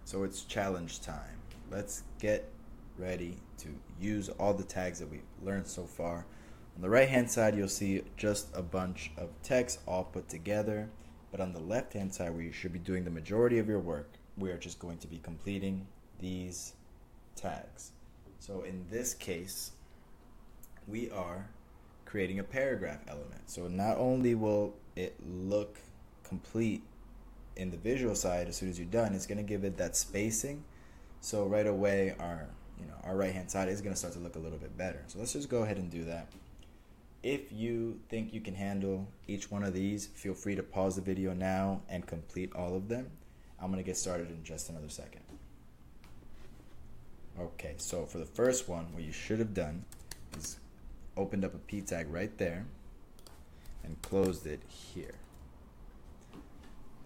So it's challenge time. Let's get ready to use all the tags that we've learned so far. On the right hand side, you'll see just a bunch of text all put together. But on the left hand side, where you should be doing the majority of your work, we are just going to be completing these tags. So in this case, we are creating a paragraph element. So not only will it look complete in the visual side as soon as you're done, it's going to give it that spacing. So right away, our right hand side is going to start to look a little bit better. So let's just go ahead and do that. If you think you can handle each one of these, feel free to pause the video now and complete all of them. I'm going to get started in just another second. Okay, so for the first one, what you should have done is opened up a p tag right there and closed it here.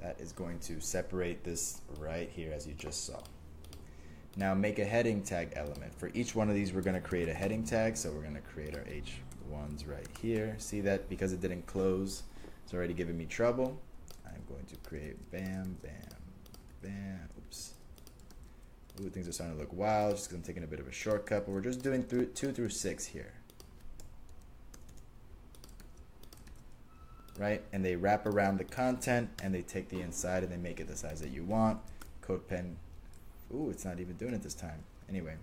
That is going to separate this right here as you just saw. Now make a heading tag element. For each one of these, we're going to create a heading tag. So we're going to create our H1s right here. See that because it didn't close, it's already giving me trouble. I'm going to create bam, bam, bam. Oops. Ooh, things are starting to look wild just because I'm taking a bit of a shortcut, but we're just doing 2 through 6 here. Right? And they wrap around the content and they take the inside and they make it the size that you want. CodePen. Ooh, it's not even doing it this time. Anyway,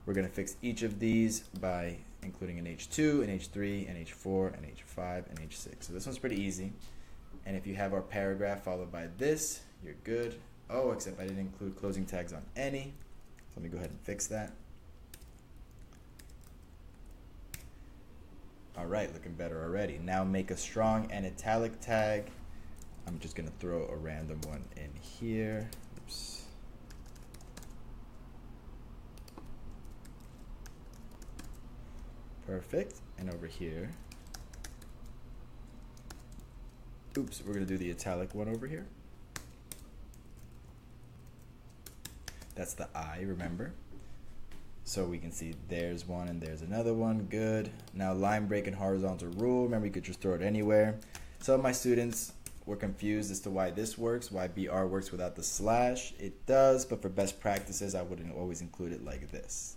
we're going to fix each of these by including an H2, an H3, an H4, an H5, and H6. So this one's pretty easy. And if you have our paragraph followed by this, you're good. Oh, except I didn't include closing tags on any. So let me go ahead and fix that. All right, looking better already. Now make a strong and italic tag. I'm just going to throw a random one in here. Oops. Perfect. And over here. Oops, we're going to do the italic one over here. That's the I, remember? So we can see there's one and there's another one. Good. Now line break and horizontal rule. Remember, you could just throw it anywhere. Some of my students were confused as to why this works, why BR works without the slash. It does, but for best practices, I wouldn't always include it like this.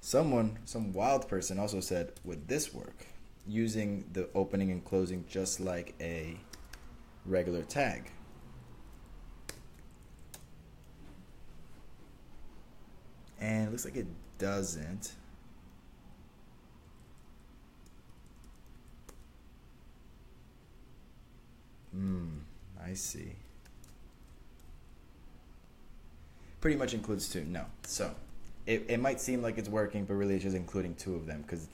Some wild person also said, would this work? Using the opening and closing just like a regular tag. And it looks like it doesn't. I see. Pretty much includes 2. No. So it might seem like it's working, but really it's just including 2 of them because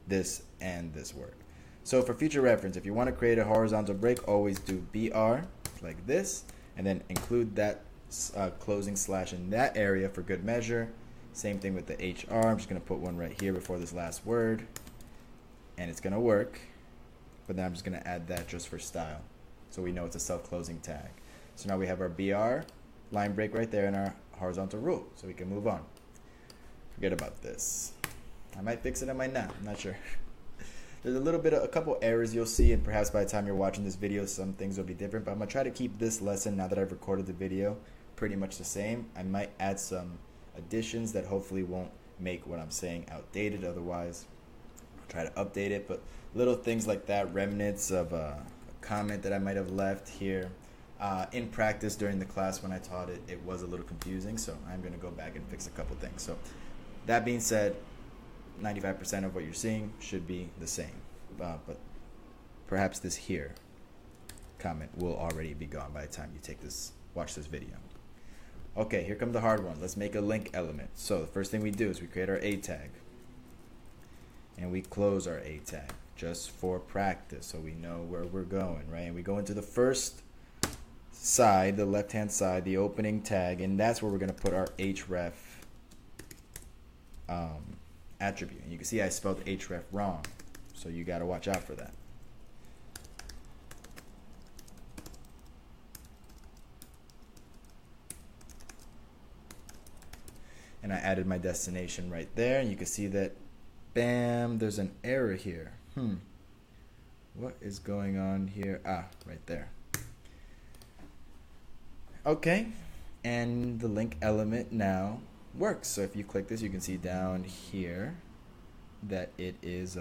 this and this work. So for future reference, if you want to create a horizontal break, always do BR like this, and then include that closing slash in that area for good measure. Same thing with the HR. I'm just going to put one right here before this last word, and it's going to work. But then I'm just going to add that just for style, so we know it's a self-closing tag. So now we have our BR line break right there and our horizontal rule, so we can move on. Forget about this. I might fix it, I might not. I'm not sure. There's a couple errors you'll see, and perhaps by the time you're watching this video, some things will be different. But I'm gonna try to keep this lesson, now that I've recorded the video, pretty much the same. I might add some additions that hopefully won't make what I'm saying outdated. Otherwise, I'll try to update it. But little things like that, remnants of a comment that I might have left here. In practice during the class when I taught it, it was a little confusing. So I'm going to go back and fix a couple things. So that being said, 95% of what you're seeing should be the same. But perhaps this here comment will already be gone by the time you watch this video. Okay, here comes the hard one. Let's make a link element. So the first thing we do is we create our A tag. And we close our A tag just for practice so we know where we're going, right? And we go into the first side, the left-hand side, the opening tag, and that's where we're going to put our href attribute. And you can see I spelled href wrong, so you got to watch out for that. And I added my destination right there, and you can see that, bam, there's an error here. What is going on here? Right there. Okay, And the link element now works. So if you click this, you can see down here that it is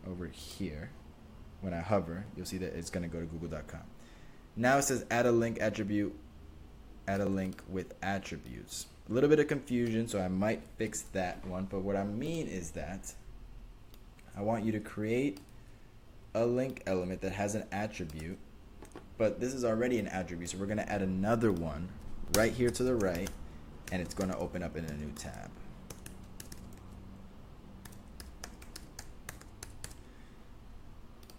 over here. When I hover, you'll see that it's going to go to google.com. Now it says add a link attribute, add a link with attributes. A little bit of confusion, so I might fix that one. But what I mean is that I want you to create a link element that has an attribute, but this is already an attribute, so we're going to add another one right here to the right, and it's going to open up in a new tab.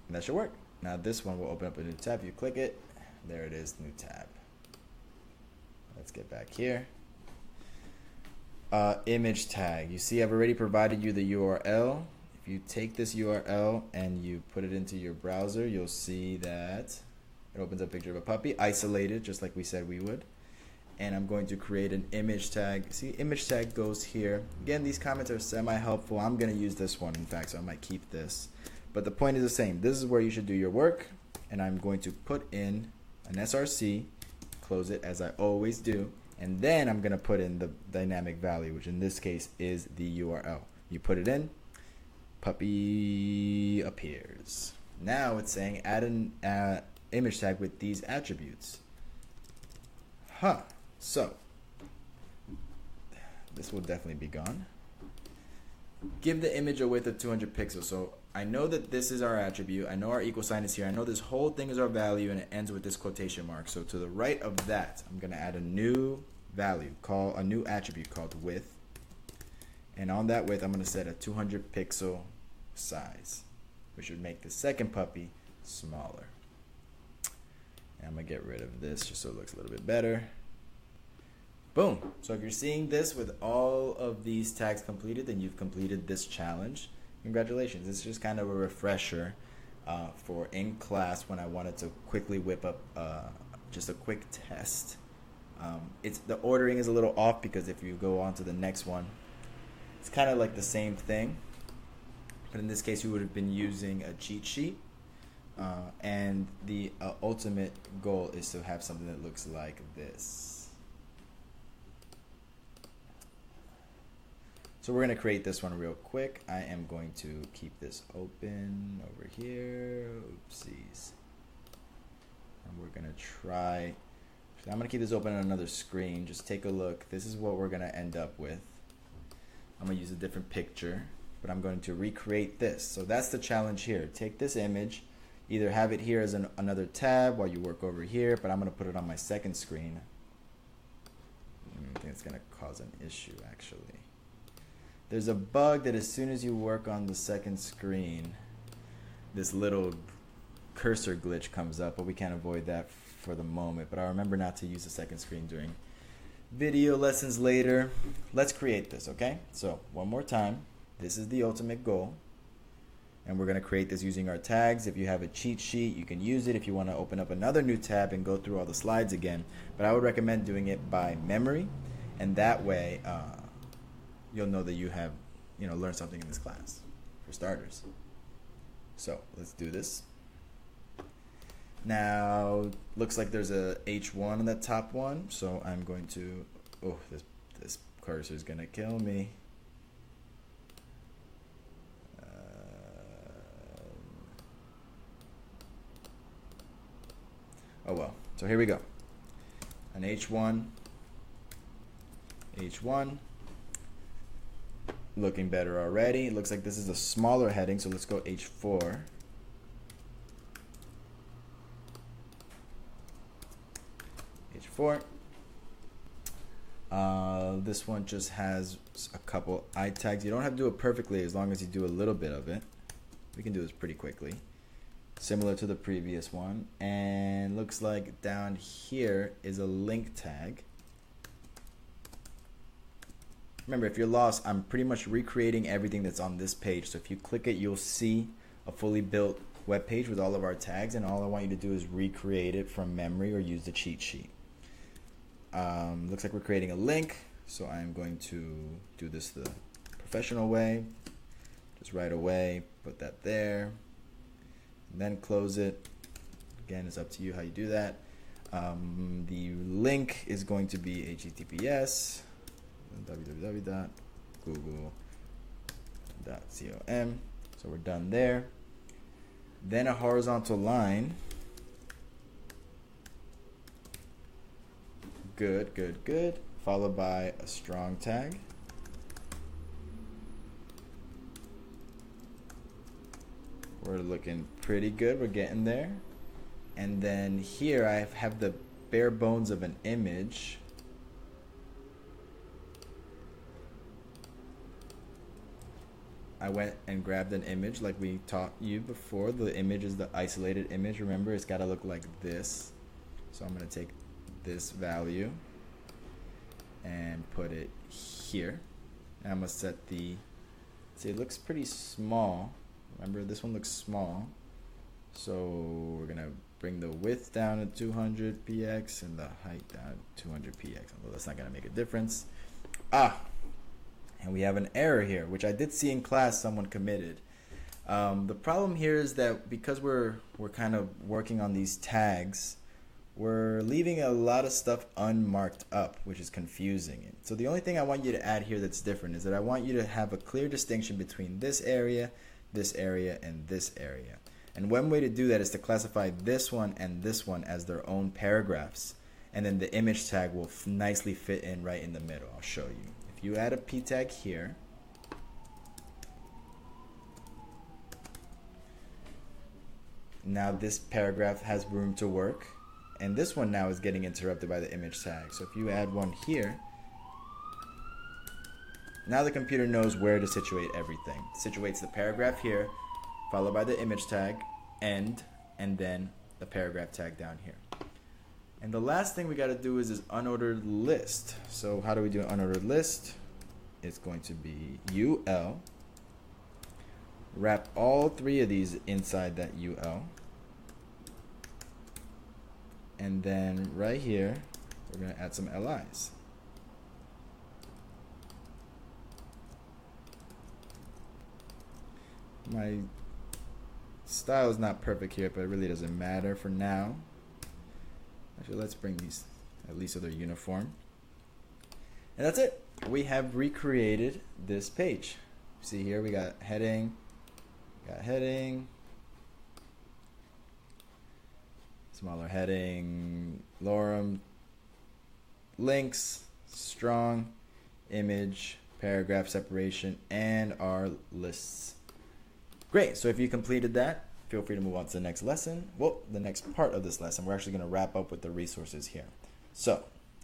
And that should work. Now this one will open up a new tab. You click it, there it is, new tab. Let's get back here. Image tag. You see I've already provided you the URL. If you take this URL and you put it into your browser, you'll see that it opens up a picture of a puppy, isolated, just like we said we would. And I'm going to create an image tag. See, image tag goes here. Again, these comments are semi-helpful. I'm going to use this one, in fact, so I might keep this. But the point is the same. This is where you should do your work. And I'm going to put in an SRC, close it as I always do. And then I'm going to put in the dynamic value, which in this case is the URL. You put it in, puppy appears. Now it's saying add an image tag with these attributes. So this will definitely be gone. Give the image a width of 200 pixels. So I know that this is our attribute. I know our equal sign is here. I know this whole thing is our value, and it ends with this quotation mark. So to the right of that, I'm going to add a new value, call a new attribute called width. And on that width, I'm going to set a 200 pixel size, which would make the second puppy smaller. And I'm going to get rid of this just so it looks a little bit better. Boom. So if you're seeing this with all of these tags completed, then you've completed this challenge. Congratulations. It's just kind of a refresher for in class when I wanted to quickly whip up just a quick test. The ordering is a little off because if you go on to the next one, it's kind of like the same thing. But in this case, you would have been using a cheat sheet. And the ultimate goal is to have something that looks like this. So we're going to create this one real quick. I am going to keep this open over here. Oopsies. And we're going to try. I'm going to keep this open on another screen. Just take a look. This is what we're going to end up with. I'm going to use a different picture, but I'm going to recreate this. So that's the challenge here. Take this image, either have it here as another tab while you work over here, but I'm going to put it on my second screen. I think it's going to cause an issue, actually. There's a bug that as soon as you work on the second screen, this little cursor glitch comes up, but we can't avoid that for the moment. But I'll remember not to use the second screen during video lessons later. Let's create this, okay? So one more time, this is the ultimate goal. And we're going to create this using our tags. If you have a cheat sheet, you can use it if you want to open up another new tab and go through all the slides again. But I would recommend doing it by memory, and that way you'll know that you have learned something in this class, for starters. So let's do this. Now, looks like there's a H1 on that top one, so I'm going to, oh, this cursor is going to kill me. Oh well, so here we go. An H1, looking better already. It looks like this is a smaller heading, so let's go H4. This one just has a couple I tags. You don't have to do it perfectly as long as you do a little bit of it. We can do this pretty quickly. Similar to the previous one. And looks like down here is a link tag. Remember, if you're lost, I'm pretty much recreating everything that's on this page. So if you click it, you'll see a fully built web page with all of our tags, and all I want you to do is recreate it from memory or use the cheat sheet. Looks like we're creating a link, so I'm going to do this the professional way. Just right away, put that there, and then close it. Again, it's up to you how you do that. The link is going to be https www.google.com. So we're done there. Then a horizontal line. Good, good, good. Followed by a strong tag. We're looking pretty good. We're getting there. And then here I have the bare bones of an image. I went and grabbed an image like we taught you before. The image is the isolated image. Remember, it's got to look like this. So I'm going to take this value and put it here. And I'm going to set the, see, it looks pretty small. Remember, this one looks small. So we're going to bring the width down to 200 px and the height down to 200 px. Although that's not going to make a difference. And we have an error here, which I did see in class someone committed. The problem here is that because we're kind of working on these tags, we're leaving a lot of stuff unmarked up, which is confusing. So the only thing I want you to add here that's different is that I want you to have a clear distinction between this area, and this area. And one way to do that is to classify this one and this one as their own paragraphs. And then the image tag will nicely fit in right in the middle. I'll show you. If you add a p tag here, now this paragraph has room to work. And this one now is getting interrupted by the image tag. So if you add one here, now the computer knows where to situate everything. It situates the paragraph here, followed by the image tag, end, and then the paragraph tag down here. And the last thing we got to do is this unordered list. So how do we do an unordered list? It's going to be UL. Wrap all three of these inside that UL. And then right here, we're going to add some LIs. My style is not perfect here, but it really doesn't matter for now. Actually, let's bring these at least so they're uniform. And that's it. We have recreated this page. See here, we got heading, smaller heading, lorem, links, strong, image, paragraph separation, and our lists. Great, so if you completed that, feel free to move on to the next lesson. Well, the next part of this lesson, we're actually going to wrap up with the resources here. So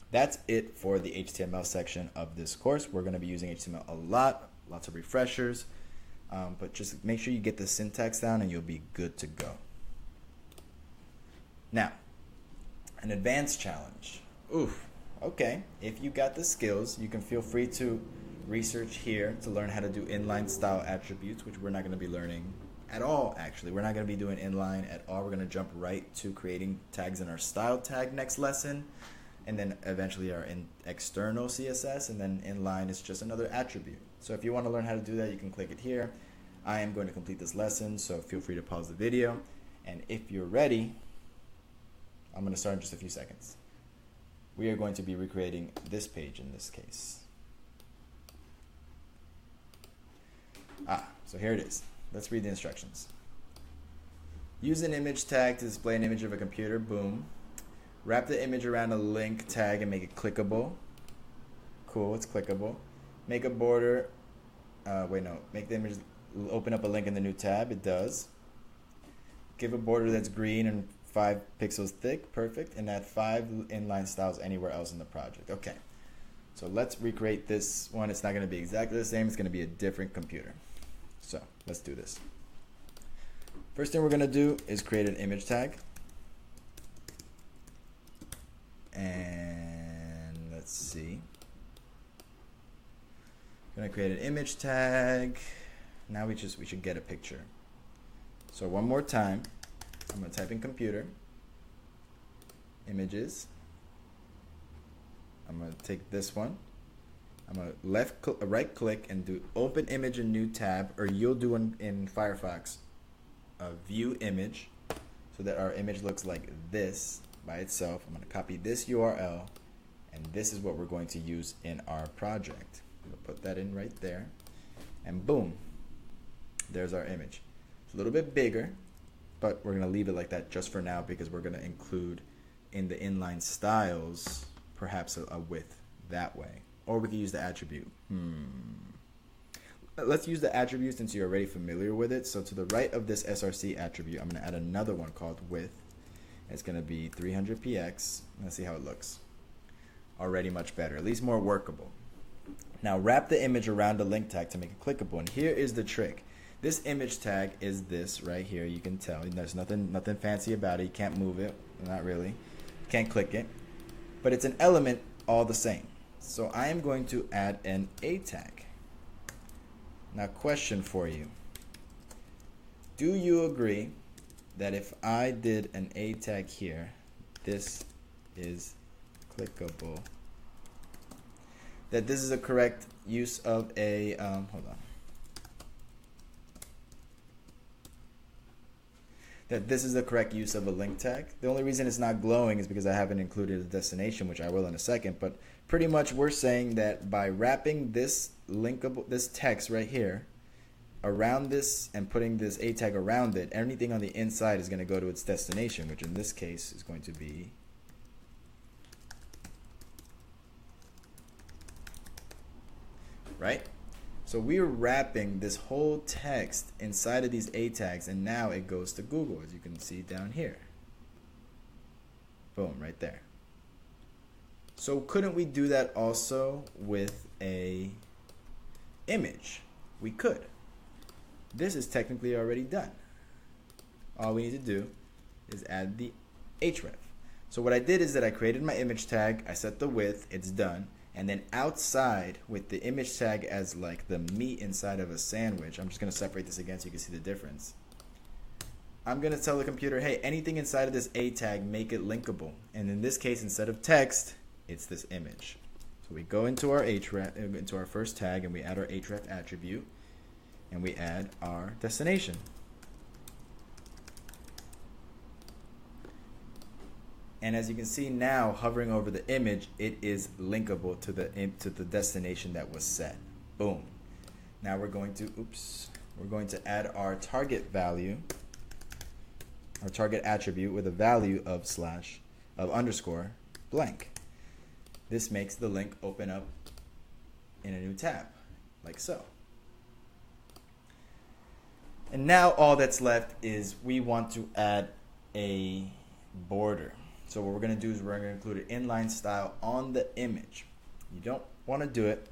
that's it for the HTML section of this course. We're going to be using HTML a lot, lots of refreshers, but just make sure you get the syntax down and you'll be good to go. Now, an advanced challenge. Oof, okay. If you got the skills, you can feel free to research here to learn how to do inline style attributes, which we're not going to be learning at all, actually. We're not going to be doing inline at all. We're going to jump right to creating tags in our style tag next lesson, and then eventually our external CSS, and then inline is just another attribute. So if you want to learn how to do that, you can click it here. I am going to complete this lesson, so feel free to pause the video, and if you're ready, I'm going to start in just a few seconds. We are going to be recreating this page in this case. So here it is. Let's read the instructions. Use an image tag to display an image of a computer. Boom. Wrap the image around a link tag and make it clickable. Cool, it's clickable. Make a border. Make the image open up a link in the new tab. It does. Give a border that's green and 5 pixels thick. Perfect. And add 5 inline styles anywhere else in the project. Okay. So let's recreate this one. It's not going to be exactly the same. It's going to be a different computer. So let's do this. First thing we're going to do is create an image tag. And let's see. I'm going to create an image tag. Now we should get a picture. So one more time, I'm going to type in computer, images. I'm going to take this one. I'm going to right click and do open image in new tab, or you'll do in Firefox view image, so that our image looks like this. by itself. I'm going to copy this URL, and this is what we're going to use in our project. We'll put that in right there, and boom, there's our image. It's a little bit bigger, but we're going to leave it like that just for now because we're going to include in the inline styles perhaps a width that way. Or we could use the attribute. Let's use the attribute since you're already familiar with it. So to the right of this src attribute, I'm going to add another one called width. It's going to be 300px. Let's see how it looks. Already much better, at least more workable. Now wrap the image around the link tag to make it clickable. And here is the trick. This image tag is this right here. You can tell there's nothing fancy about it. You can't move it, not really. Can't click it, but it's an element all the same. So I am going to add an A tag. Now, question for you. Do you agree that if I did an A tag here, this is clickable? That this is a correct use of a, hold on. That this is the correct use of a link tag. The only reason it's not glowing is because I haven't included a destination, which I will in a second, but pretty much we're saying that by wrapping this this text right here around this and putting this A tag around it, anything on the inside is going to go to its destination, which in this case is going to be right? So we're wrapping this whole text inside of these A tags, and now it goes to Google, as you can see down here. Boom, right there. So couldn't we do that also with a image? We could. This is technically already done. All we need to do is add the href. So what I did is that I created my image tag, I set the width, it's done. And then outside with the image tag as like the meat inside of a sandwich, I'm just going to separate this again so you can see the difference. I'm going to tell the computer, hey, anything inside of this A tag, make it linkable. And in this case, instead of text, it's this image. So we go into our href, into our first tag, and we add our href attribute, and we add our destination. And as you can see now, hovering over the image, it is linkable to the destination that was set. Boom. Now we're going to add our target value, our target attribute with a value of underscore blank. This makes the link open up in a new tab, like so. And now all that's left is we want to add a border. So what we're going to do is we're going to include an inline style on the image. You don't want to do it.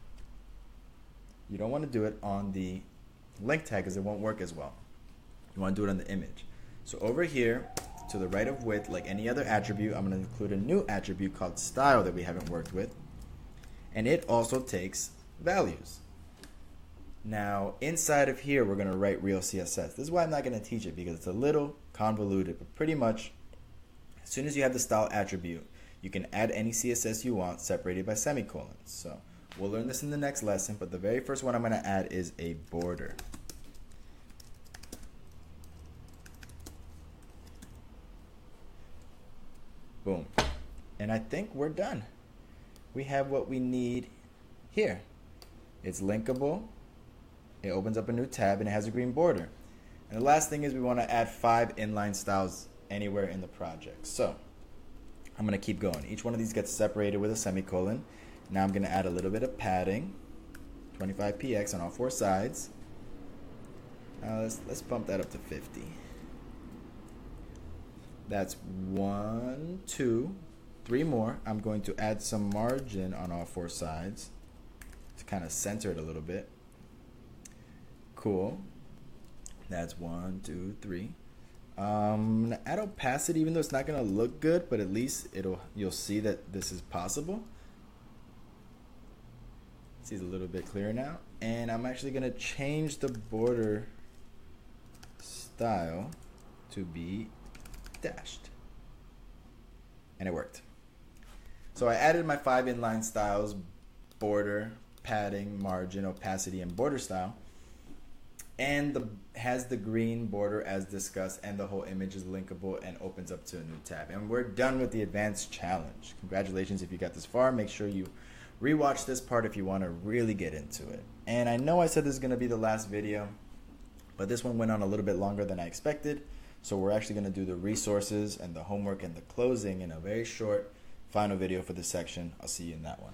You don't want to do it on the link tag because it won't work as well. You want to do it on the image. So over here, to the right of width, like any other attribute, I'm going to include a new attribute called style that we haven't worked with. And it also takes values. Now, inside of here, we're going to write real CSS. This is why I'm not going to teach it, because it's a little convoluted, but pretty much as soon as you have the style attribute, you can add any CSS you want separated by semicolons. So we'll learn this in the next lesson, but the very first one I'm going to add is a border. Boom. And I think we're done. We have what we need here. It's linkable. It opens up a new tab and it has a green border. And the last thing is we want to add 5 inline styles anywhere in the project. So I'm going to keep going. Each one of these gets separated with a semicolon. Now I'm going to add a little bit of padding, 25px on all 4 sides. Let's bump that up to 50. That's 1, 2, 3 more. I'm going to add some margin on all 4 sides to kind of center it a little bit. Cool. That's 1, 2, 3. I'm gonna add opacity, even though it's not gonna look good, but at least you'll see that this is possible. See, it's a little bit clearer now. And I'm actually gonna change the border style to be dashed. And it worked. So I added my 5 inline styles: border, padding, margin, opacity, and border style. and has the green border as discussed, and the whole image is linkable and opens up to a new tab. And we're done with the advanced challenge. Congratulations if you got this far. Make sure you rewatch this part if you want to really get into it. And I know I said this is going to be the last video, but this one went on a little bit longer than I expected. So we're actually going to do the resources and the homework and the closing in a very short final video for this section. I'll see you in that one.